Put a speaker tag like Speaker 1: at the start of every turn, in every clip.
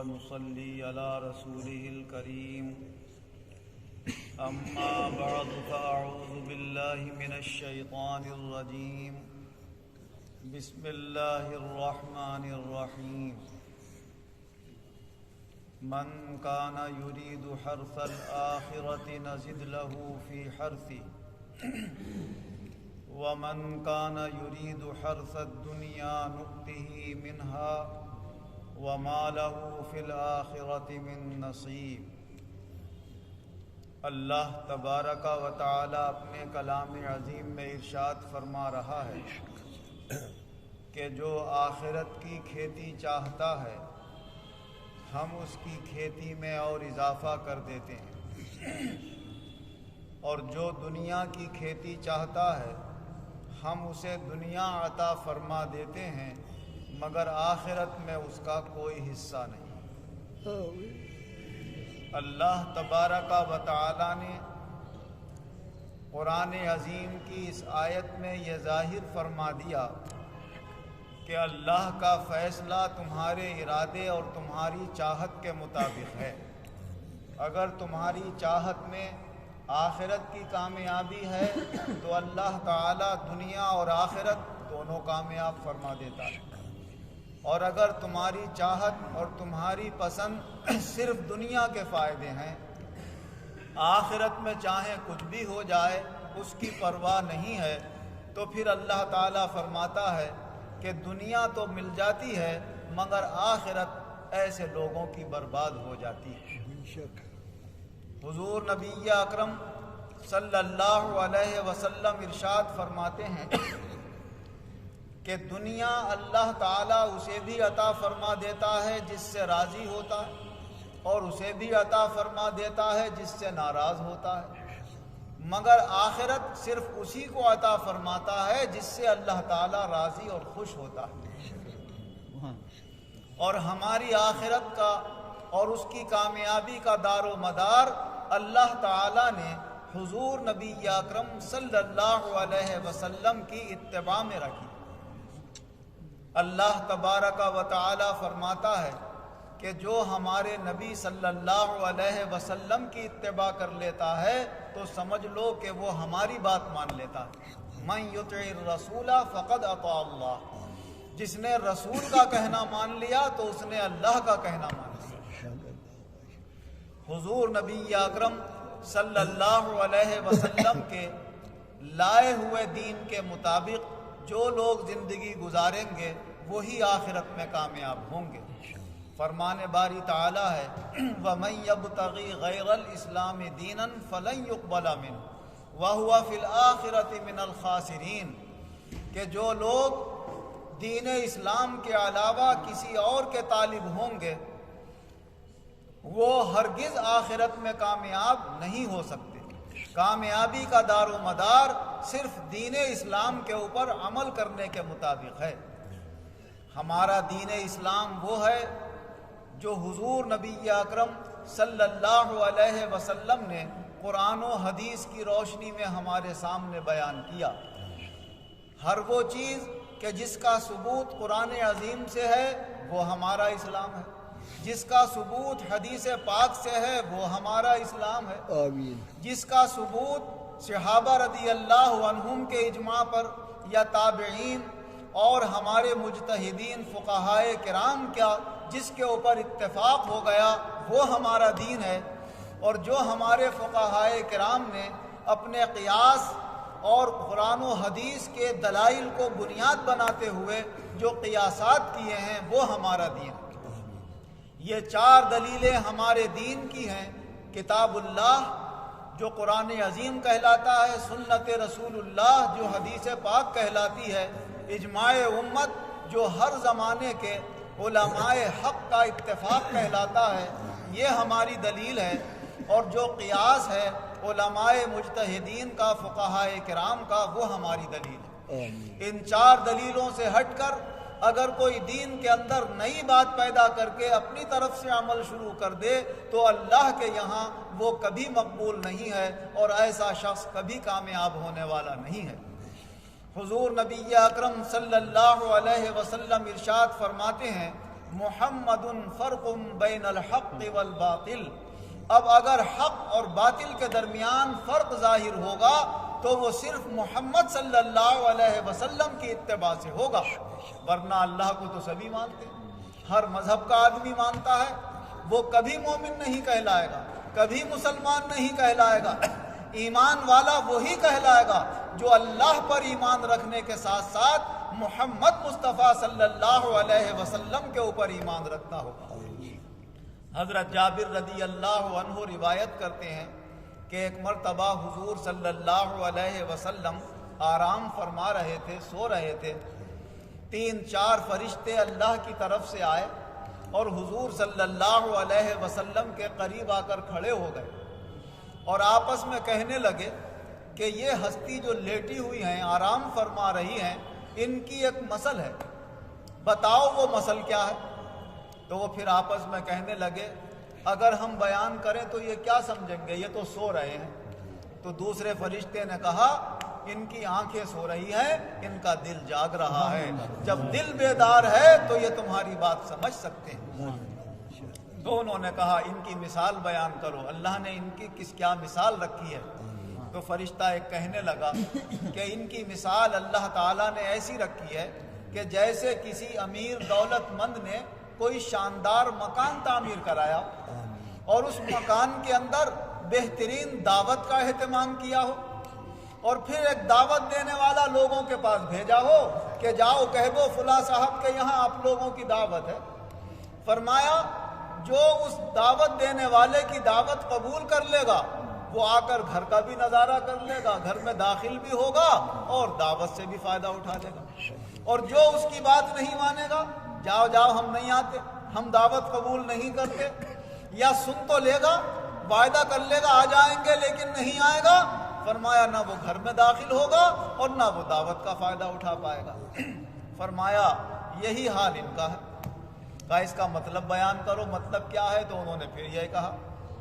Speaker 1: ونصلي على رسوله الكريم أما بعد فأعوذ بالله من الشيطان الرجيم بسم الله الرحمن الرحيم من كان يريد حرث الآخرة نزد له في حرثه ومن كان يريد حرث الدنيا نؤته منها وما له في الآخرة من نصيب۔ اللہ تبارک و تعالی اپنے کلام عظیم میں ارشاد فرما رہا ہے کہ جو آخرت کی کھیتی چاہتا ہے ہم اس کی کھیتی میں اور اضافہ کر دیتے ہیں، اور جو دنیا کی کھیتی چاہتا ہے ہم اسے دنیا عطا فرما دیتے ہیں مگر آخرت میں اس کا کوئی حصہ نہیں۔ اللہ تبارک و تعالی نے قرآن عظیم کی اس آیت میں یہ ظاہر فرما دیا کہ اللہ کا فیصلہ تمہارے ارادے اور تمہاری چاہت کے مطابق ہے۔ اگر تمہاری چاہت میں آخرت کی کامیابی ہے تو اللہ تعالی دنیا اور آخرت دونوں کامیاب فرما دیتا ہے، اور اگر تمہاری چاہت اور تمہاری پسند صرف دنیا کے فائدے ہیں، آخرت میں چاہے کچھ بھی ہو جائے اس کی پرواہ نہیں ہے، تو پھر اللہ تعالیٰ فرماتا ہے کہ دنیا تو مل جاتی ہے مگر آخرت ایسے لوگوں کی برباد ہو جاتی ہے۔ حضور نبی اکرم صلی اللہ علیہ وسلم ارشاد فرماتے ہیں کہ دنیا اللہ تعالیٰ اسے بھی عطا فرما دیتا ہے جس سے راضی ہوتا ہے، اور اسے بھی عطا فرما دیتا ہے جس سے ناراض ہوتا ہے، مگر آخرت صرف اسی کو عطا فرماتا ہے جس سے اللہ تعالیٰ راضی اور خوش ہوتا ہے۔ اور ہماری آخرت کا اور اس کی کامیابی کا دار و مدار اللہ تعالیٰ نے حضور نبی اکرم صلی اللہ علیہ وسلم کی اتباع میں رکھی۔ اللہ تبارک و تعالی فرماتا ہے کہ جو ہمارے نبی صلی اللہ علیہ وسلم کی اتباع کر لیتا ہے تو سمجھ لو کہ وہ ہماری بات مان لیتا ہے۔ من یطع الرسول فقد اطاع اللہ، جس نے رسول کا کہنا مان لیا تو اس نے اللہ کا کہنا مان لیا۔ حضور نبی اکرم صلی اللہ علیہ وسلم کے لائے ہوئے دین کے مطابق جو لوگ زندگی گزاریں گے وہی آخرت میں کامیاب ہوں گے۔ فرمان باری تعالی ہے وَمَن يَبْتَغِي غَيْرَ الْإِسْلَامِ دِينًا فَلَن يُقْبَلَ مِنْهُ وَهُوَ فِي الْآخِرَةِ مِنَ الْخَاسِرِينَ، کہ جو لوگ دین اسلام کے علاوہ کسی اور کے طالب ہوں گے وہ ہرگز آخرت میں کامیاب نہیں ہو سکتے۔ کامیابی کا دار و مدار صرف دین اسلام کے اوپر عمل کرنے کے مطابق ہے۔ ہمارا دین اسلام وہ ہے جو حضور نبی اکرم صلی اللہ علیہ وسلم نے قرآن و حدیث کی روشنی میں ہمارے سامنے بیان کیا۔ ہر وہ چیز کہ جس کا ثبوت قرآن عظیم سے ہے وہ ہمارا اسلام ہے، جس کا ثبوت حدیث پاک سے ہے وہ ہمارا اسلام ہے،
Speaker 2: آمین۔
Speaker 1: جس کا ثبوت صحابہ رضی اللہ عنہم کے اجماع پر یا تابعین اور ہمارے مجتہدین فقہائے کرام کا جس کے اوپر اتفاق ہو گیا وہ ہمارا دین ہے۔ اور جو ہمارے فقہائے کرام نے اپنے قیاس اور قرآن و حدیث کے دلائل کو بنیاد بناتے ہوئے جو قیاسات کیے ہیں وہ ہمارا دین ہے۔ یہ چار دلیلیں ہمارے دین کی ہیں، کتاب اللہ جو قرآن عظیم کہلاتا ہے، سنت رسول اللہ جو حدیث پاک کہلاتی ہے، اجماع امت جو ہر زمانے کے علماء حق کا اتفاق کہلاتا ہے، یہ ہماری دلیل ہے۔ اور جو قیاس ہے علماء مجتہدین کا، فقہائے کرام کا، وہ ہماری دلیل ہے۔ ان چار دلیلوں سے ہٹ کر اگر کوئی دین کے اندر نئی بات پیدا کر کے اپنی طرف سے عمل شروع کر دے تو اللہ کے یہاں وہ کبھی مقبول نہیں ہے اور ایسا شخص کبھی کامیاب ہونے والا نہیں ہے۔ حضور نبی اکرم صلی اللہ علیہ وسلم ارشاد فرماتے ہیں محمد فرق بین الحق والباطل، اب اگر حق اور باطل کے درمیان فرق ظاہر ہوگا تو وہ صرف محمد صلی اللہ علیہ وسلم کی اتباع سے ہوگا، ورنہ اللہ کو تو سبھی مانتے ہیں، ہر مذہب کا آدمی مانتا ہے، وہ کبھی مومن نہیں کہلائے گا، کبھی مسلمان نہیں کہلائے گا۔ ایمان والا وہی کہلائے گا جو اللہ پر ایمان رکھنے کے ساتھ ساتھ محمد مصطفیٰ صلی اللہ علیہ وسلم کے اوپر ایمان رکھتا ہوگا۔ حضرت جابر رضی اللہ عنہ روایت کرتے ہیں کہ ایک مرتبہ حضور صلی اللہ علیہ وسلم آرام فرما رہے تھے، سو رہے تھے، 3-4 فرشتے اللہ کی طرف سے آئے اور حضور صلی اللہ علیہ وسلم کے قریب آ کر کھڑے ہو گئے اور آپس میں کہنے لگے کہ یہ ہستی جو لیٹی ہوئی ہیں، آرام فرما رہی ہیں، ان کی ایک مسل ہے، بتاؤ وہ مسل کیا ہے؟ تو وہ پھر آپس میں کہنے لگے اگر ہم بیان کریں تو یہ کیا سمجھیں گے، یہ تو سو رہے ہیں۔ تو دوسرے فرشتے نے کہا ان کی آنکھیں سو رہی ہیں، ان کا دل جاگ رہا ہے، جب دل بیدار ہے تو یہ تمہاری بات سمجھ سکتے ہیں۔ دونوں نے کہا ان کی مثال بیان کرو، اللہ نے ان کی کیا مثال رکھی ہے؟ تو فرشتہ ایک کہنے لگا کہ ان کی مثال اللہ تعالیٰ نے ایسی رکھی ہے کہ جیسے کسی امیر دولت مند نے کوئی شاندار مکان تعمیر کرایا اور اس مکان کے اندر بہترین دعوت کا اہتمام کیا ہو، اور پھر ایک دعوت دینے والا لوگوں کے پاس بھیجا ہو کہ جاؤ کہہ دو فلاں صاحب کے یہاں آپ لوگوں کی دعوت ہے۔ فرمایا جو اس دعوت دینے والے کی دعوت قبول کر لے گا وہ آ کر گھر کا بھی نظارہ کر لے گا، گھر میں داخل بھی ہوگا اور دعوت سے بھی فائدہ اٹھا لے گا، اور جو اس کی بات نہیں مانے گا، جاؤ جاؤ ہم نہیں آتے، ہم دعوت قبول نہیں کرتے، یا سن تو لے گا، وعدہ کر لے گا آ جائیں گے لیکن نہیں آئے گا، فرمایا نہ وہ گھر میں داخل ہوگا اور نہ وہ دعوت کا فائدہ اٹھا پائے گا۔ فرمایا یہی حال ان کا ہے۔ کہا اس کا مطلب بیان کرو، مطلب کیا ہے؟ تو انہوں نے پھر یہ کہا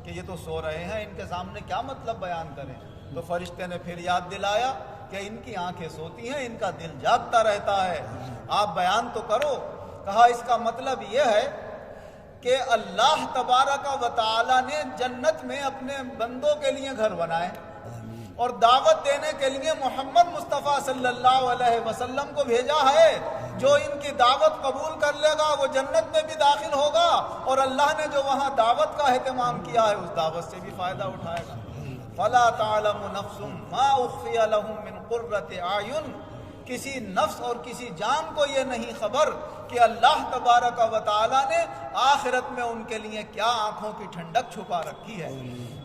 Speaker 1: کہ یہ تو سو رہے ہیں، ان کے سامنے کیا مطلب بیان کریں؟ تو فرشتے نے پھر یاد دلایا کہ ان کی آنکھیں سوتی ہیں، ان کا دل جاگتا رہتا ہے، آپ بیان تو کرو۔ کہا اس کا مطلب یہ ہے کہ اللہ تبارک و تعالی نے جنت میں اپنے بندوں کے لیے گھر بنائے اور دعوت دینے کے لیے محمد مصطفیٰ صلی اللہ علیہ وسلم کو بھیجا ہے، جو ان کی دعوت قبول کر لے گا وہ جنت میں بھی داخل ہوگا، اور اللہ نے جو وہاں دعوت کا اہتمام کیا ہے اس دعوت سے بھی فائدہ اٹھائے گا۔ فَلَا تَعْلَمُ نَفْسٌ مَا أُخْفِيَ لَهُم مِّن قُرَّةِ أَعْيُنٍ، کسی نفس اور کسی جان کو یہ نہیں خبر کہ اللہ تبارک و تعالی نے آخرت میں ان کے لیے کیا آنکھوں کی ٹھنڈک چھپا رکھی ہے۔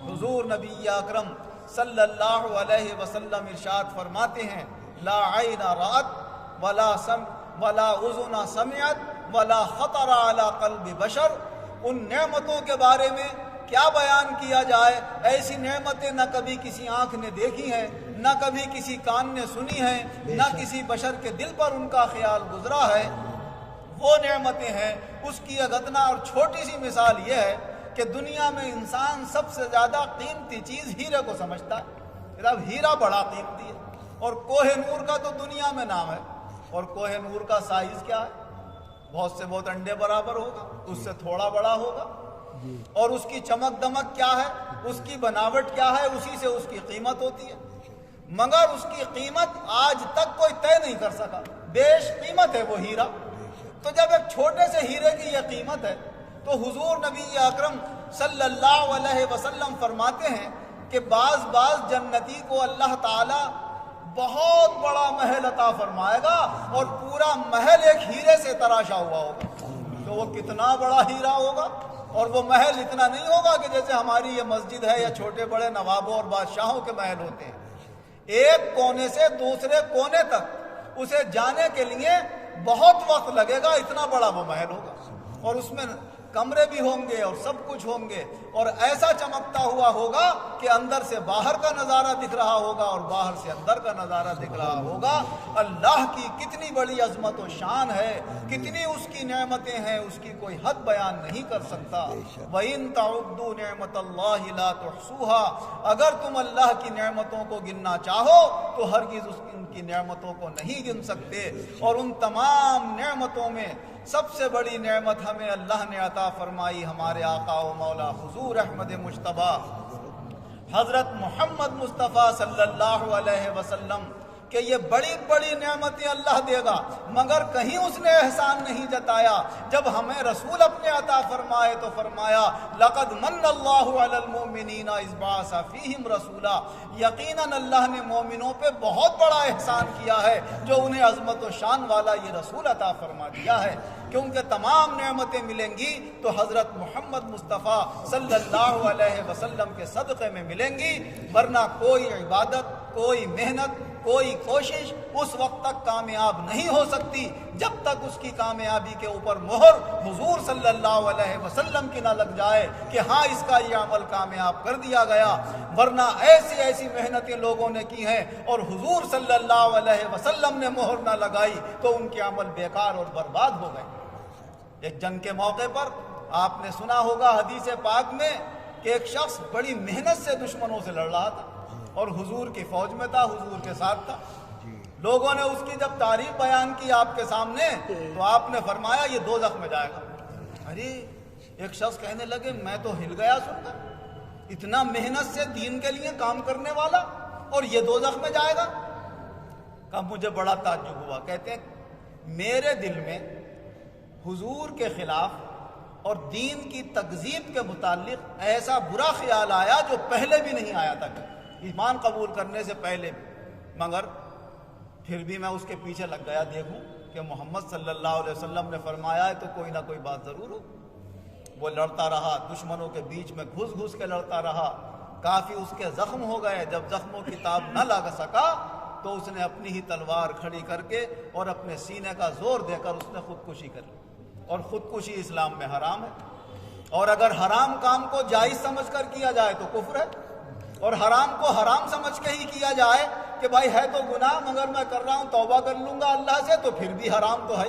Speaker 1: حضور نبی اکرم صلی اللہ علیہ وسلم ارشاد فرماتے ہیں لا عین رأت ولا اذن سمعت ولا خطر علی قلب بشر، ان نعمتوں کے بارے میں کیا بیان کیا جائے؟ ایسی نعمتیں نہ کبھی کسی آنکھ نے دیکھی ہیں، نہ کبھی کسی کان نے سنی ہیں، نہ کسی بشر کے دل پر ان کا خیال گزرا ہے۔ وہ نعمتیں ہیں، اس کی ادنا اور چھوٹی سی مثال یہ ہے کہ دنیا میں انسان سب سے زیادہ قیمتی چیز ہیرے کو سمجھتا ہے، اب ہیرا بڑا قیمتی ہے، اور کوہ نور کا تو دنیا میں نام ہے، اور کوہ نور کا سائز کیا ہے؟ بہت سے بہت انڈے برابر ہوگا، اس سے تھوڑا بڑا ہوگا، اور اس کی چمک دمک کیا ہے، اس کی بناوٹ کیا ہے، اسی سے اس کی قیمت ہوتی ہے، مگر اس کی قیمت آج تک کوئی طے نہیں کر سکا، بیش قیمت ہے وہ ہیرا۔ تو جب ایک چھوٹے سے ہیرے کی یہ قیمت ہے تو حضور نبی اکرم صلی اللہ علیہ وسلم فرماتے ہیں کہ بعض جنتی کو اللہ تعالی بہت بڑا محل عطا فرمائے گا، اور پورا محل ایک ہیرے سے تراشا ہوا ہوگا۔ تو وہ کتنا بڑا ہیرا ہوگا، اور وہ محل اتنا نہیں ہوگا کہ جیسے ہماری یہ مسجد ہے یا چھوٹے بڑے نوابوں اور بادشاہوں کے محل ہوتے ہیں۔ ایک کونے سے دوسرے کونے تک اسے جانے کے لیے بہت وقت لگے گا، اتنا بڑا وہ محل ہوگا، اور اس میں کمرے بھی ہوں گے اور سب کچھ ہوں گے، اور ایسا چمکتا ہوا ہوگا کہ اندر سے باہر کا نظارہ دکھ رہا ہوگا اور باہر سے اندر کا نظارہ دکھ رہا ہوگا۔ اللہ کی کتنی بڑی عظمت و شان ہے، کتنی اس کی نعمتیں ہیں، اس کی کوئی حد بیان نہیں کر سکتا۔ وَإِن تَعُدُّوا نِعْمَةَ اللَّهِ لَا تُحْصُوهَا، اگر تم اللہ کی نعمتوں کو گننا چاہو تو ہرگز ان کی نعمتوں کو نہیں گن سکتے، اور ان تمام نعمتوں میں سب سے بڑی نعمت ہمیں اللہ نے عطا فرمائی ہمارے آقا و مولا حضور احمد مجتبیٰ حضرت محمد مصطفیٰ صلی اللہ علیہ وسلم کہ یہ بڑی بڑی نعمتیں اللہ دے گا، مگر کہیں اس نے احسان نہیں جتایا۔ جب ہمیں رسول اپنے عطا فرمائے تو فرمایا لقد من اللہ علی المؤمنین اذ بعث فیہم رسولا، یقیناً اللہ نے مومنوں پہ بہت بڑا احسان کیا ہے جو انہیں عظمت و شان والا یہ رسول عطا فرما دیا ہے، کیونکہ تمام نعمتیں ملیں گی تو حضرت محمد مصطفیٰ صلی اللہ علیہ وسلم کے صدقے میں ملیں گی، ورنہ کوئی عبادت، کوئی محنت، کوئی کوشش اس وقت تک کامیاب نہیں ہو سکتی جب تک اس کی کامیابی کے اوپر مہر حضور صلی اللہ علیہ وسلم کی نہ لگ جائے کہ ہاں اس کا یہ عمل کامیاب کر دیا گیا، ورنہ ایسی ایسی محنتیں لوگوں نے کی ہیں اور حضور صلی اللہ علیہ وسلم نے مہر نہ لگائی تو ان کے عمل بیکار اور برباد ہو گئے۔ ایک جنگ کے موقع پر آپ نے سنا ہوگا حدیث پاک میں کہ ایک شخص بڑی محنت سے دشمنوں سے لڑ رہا تھا اور حضور کی فوج میں تھا، حضور کے ساتھ تھا۔ لوگوں نے اس کی جب تعریف بیان کی آپ کے سامنے تو آپ نے فرمایا یہ دوزخ میں جائے گا۔ ارے ایک شخص کہنے لگے میں تو ہل گیا سن کر، اتنا محنت سے دین کے لیے کام کرنے والا اور یہ دوزخ میں جائے گا؟ کہ مجھے بڑا تعجب ہوا۔ کہتے ہیں میرے دل میں حضور کے خلاف اور دین کی تکذیب کے متعلق ایسا برا خیال آیا جو پہلے بھی نہیں آیا تھا، ایمان قبول کرنے سے پہلے بھی، مگر پھر بھی میں اس کے پیچھے لگ گیا دیکھوں کہ محمد صلی اللہ علیہ وسلم نے فرمایا ہے تو کوئی نہ کوئی بات ضرور ہو۔ وہ لڑتا رہا، دشمنوں کے بیچ میں گھس گھس کے لڑتا رہا، کافی اس کے زخم ہو گئے۔ جب زخموں کی تاب نہ لگ سکا تو اس نے اپنی ہی تلوار کھڑی کر کے اور اپنے سینے کا زور دے کر اس نے خودکشی کر لی، اور خودکشی اسلام میں حرام ہے، اور اگر حرام کام کو جائز سمجھ کر کیا جائے تو کفر ہے، اور حرام کو حرام سمجھ کے ہی کیا جائے کہ بھائی ہے تو گناہ مگر میں کر رہا ہوں توبہ کر لوں گا اللہ سے تو پھر بھی حرام تو ہے۔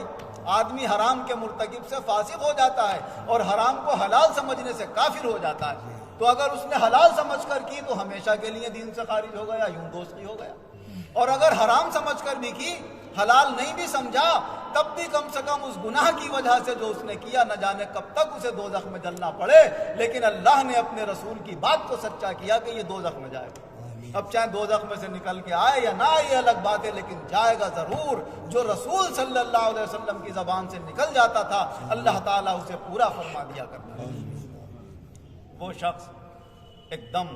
Speaker 1: آدمی حرام کے مرتکب سے فاسق ہو جاتا ہے اور حرام کو حلال سمجھنے سے کافر ہو جاتا ہے، تو اگر اس نے حلال سمجھ کر کی تو ہمیشہ کے لیے دین سے خارج ہو گیا، یوں دوستی ہو گیا، اور اگر حرام سمجھ کر بھی کی، حلال نہیں بھی سمجھا، تب بھی کم سے کم اس گناہ کی وجہ سے جو اس نے کیا نہ جانے کب تک اسے دوزخ میں جلنا پڑے، لیکن اللہ نے اپنے رسول کی بات کو سچا کیا کہ یہ دوزخ میں جائے گا۔ اب چاہے دوزخ میں سے نکل کے آئے یا نہ آئے یہ الگ بات ہے، لیکن جائے گا ضرور۔ جو رسول صلی اللہ علیہ وسلم کی زبان سے نکل جاتا تھا اللہ تعالیٰ اسے پورا فرما دیا کرتا ہے۔ وہ شخص ایک دم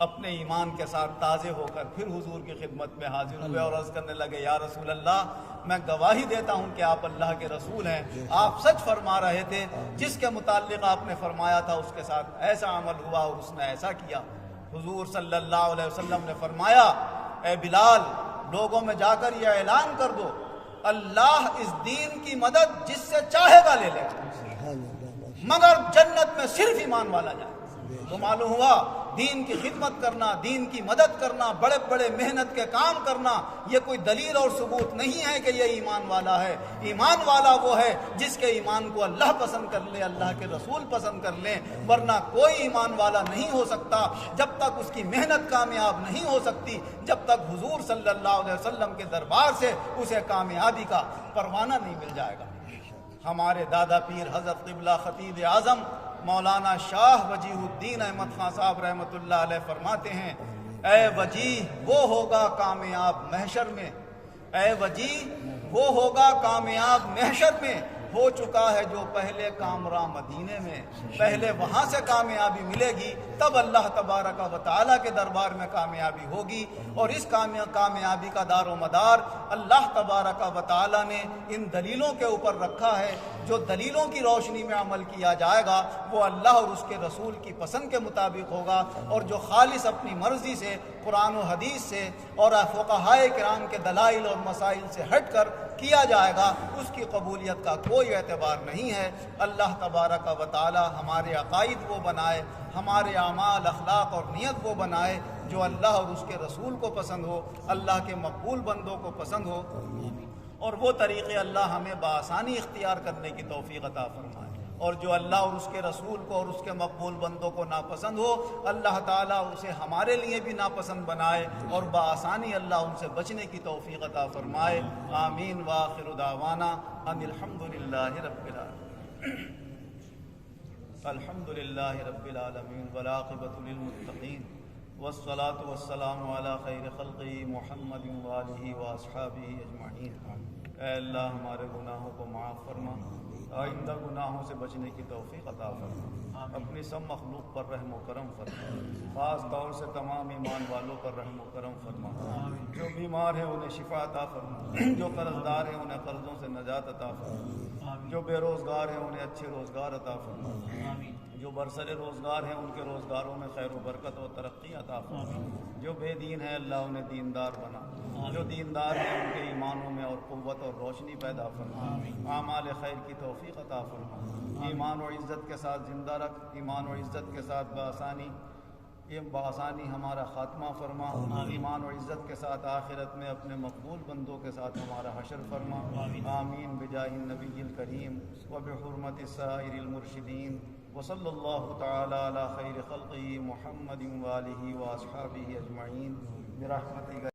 Speaker 1: اپنے ایمان کے ساتھ تازے ہو کر پھر حضور کی خدمت میں حاضر ہوئے اور عرض کرنے لگے یا رسول اللہ، میں گواہی دیتا ہوں کہ آپ اللہ کے رسول ہیں، آپ سچ فرما رہے تھے، جس کے متعلق آپ نے فرمایا تھا اس کے ساتھ ایسا عمل ہوا اور اس نے ایسا کیا۔ حضور صلی اللہ علیہ وسلم نے فرمایا اے بلال، لوگوں میں جا کر یہ اعلان کر دو اللہ اس دین کی مدد جس سے چاہے گا لے لے گا، مگر جنت میں صرف ایمان والا جائے۔ تو معلوم ہوا دین کی خدمت کرنا، دین کی مدد کرنا، بڑے بڑے محنت کے کام کرنا یہ کوئی دلیل اور ثبوت نہیں ہے کہ یہ ایمان والا ہے۔ ایمان والا وہ ہے جس کے ایمان کو اللہ پسند کر لے، اللہ کے رسول پسند کر لیں، ورنہ کوئی ایمان والا نہیں ہو سکتا جب تک اس کی محنت کامیاب نہیں ہو سکتی، جب تک حضور صلی اللہ علیہ وسلم کے دربار سے اسے کامیابی کا پروانہ نہیں مل جائے گا۔ ہمارے دادا پیر حضرت قبلہ خطیب اعظم مولانا شاہ وجیہ الدین احمد خان صاحب رحمۃ اللہ علیہ فرماتے ہیں اے وجیہ وہ ہوگا کامیاب محشر میں، اے وجیہ وہ ہوگا کامیاب محشر میں، ہو چکا ہے جو پہلے کامراں مدینے میں، پہلے وہاں سے کامیابی ملے گی تب اللہ تبارک و تعالیٰ کے دربار میں کامیابی ہوگی، اور اس کامیابی کا دار و مدار اللہ تبارک و تعالیٰ نے ان دلیلوں کے اوپر رکھا ہے۔ جو دلیلوں کی روشنی میں عمل کیا جائے گا وہ اللہ اور اس کے رسول کی پسند کے مطابق ہوگا، اور جو خالص اپنی مرضی سے قرآن و حدیث سے اور فقہائے کرام کے دلائل اور مسائل سے ہٹ کر کیا جائے گا اس کی قبولیت کا کوئی اعتبار نہیں ہے۔ اللہ تبارک و تعالی ہمارے عقائد وہ بنائے، ہمارے اعمال، اخلاق اور نیت وہ بنائے جو اللہ اور اس کے رسول کو پسند ہو، اللہ کے مقبول بندوں کو پسند ہو، اور وہ طریقے اللہ ہمیں بآسانی اختیار کرنے کی توفیق عطا فرمائے۔ اور جو اللہ اور اس کے رسول کو اور اس کے مقبول بندوں کو ناپسند ہو اللہ تعالیٰ اسے ہمارے لیے بھی ناپسند بنائے اور بآسانی اللہ ان سے بچنے کی توفیق عطا فرمائے. آمین. وآخر دعوانا ان الحمد للہ رب العالمین. الحمد للہ رب العالمین والعاقبۃ للمتقین والصلاة والسلام علی خیر خلقہ محمد وآلہ واصحابہ اجمعین. اے اللہ ہمارے گناہوں کو معاف فرما، آئندہ گناہوں سے بچنے کی توفیق عطا فرما، اپنی سب مخلوق پر رحم و کرم فرما، خاص طور سے تمام ایمان والوں پر رحم و کرم فرما. جو بیمار ہیں انہیں شفا عطا فرما، جو قرض دار ہیں انہیں قرضوں سے نجات عطا فرما، جو بے روزگار ہیں انہیں اچھے روزگار عطا فرما، جو برسر روزگار ہیں ان کے روزگاروں میں خیر و برکت و ترقی عطا فرما، جو بے دین ہیں اللہ انہیں دیندار بنا، جو دیندار ہیں ان کے ایمانوں میں اور قوت اور روشنی پیدا فرما، اعمال خیر کی توفیق عطا فرما، ایمان و عزت کے ساتھ زندہ رکھ، ایمان و عزت کے ساتھ بآسانی ہمارا خاتمہ فرما، ایمان و عزت کے ساتھ آخرت میں اپنے مقبول بندوں کے ساتھ ہمارا حشر فرما. آمین بجاہ النبی الکریم وبحرمت سائر المرشدین وصلی اللہ تعالی علی خیر خلقہ محمد وآلہ واصحابہ اجمعین برحمتک.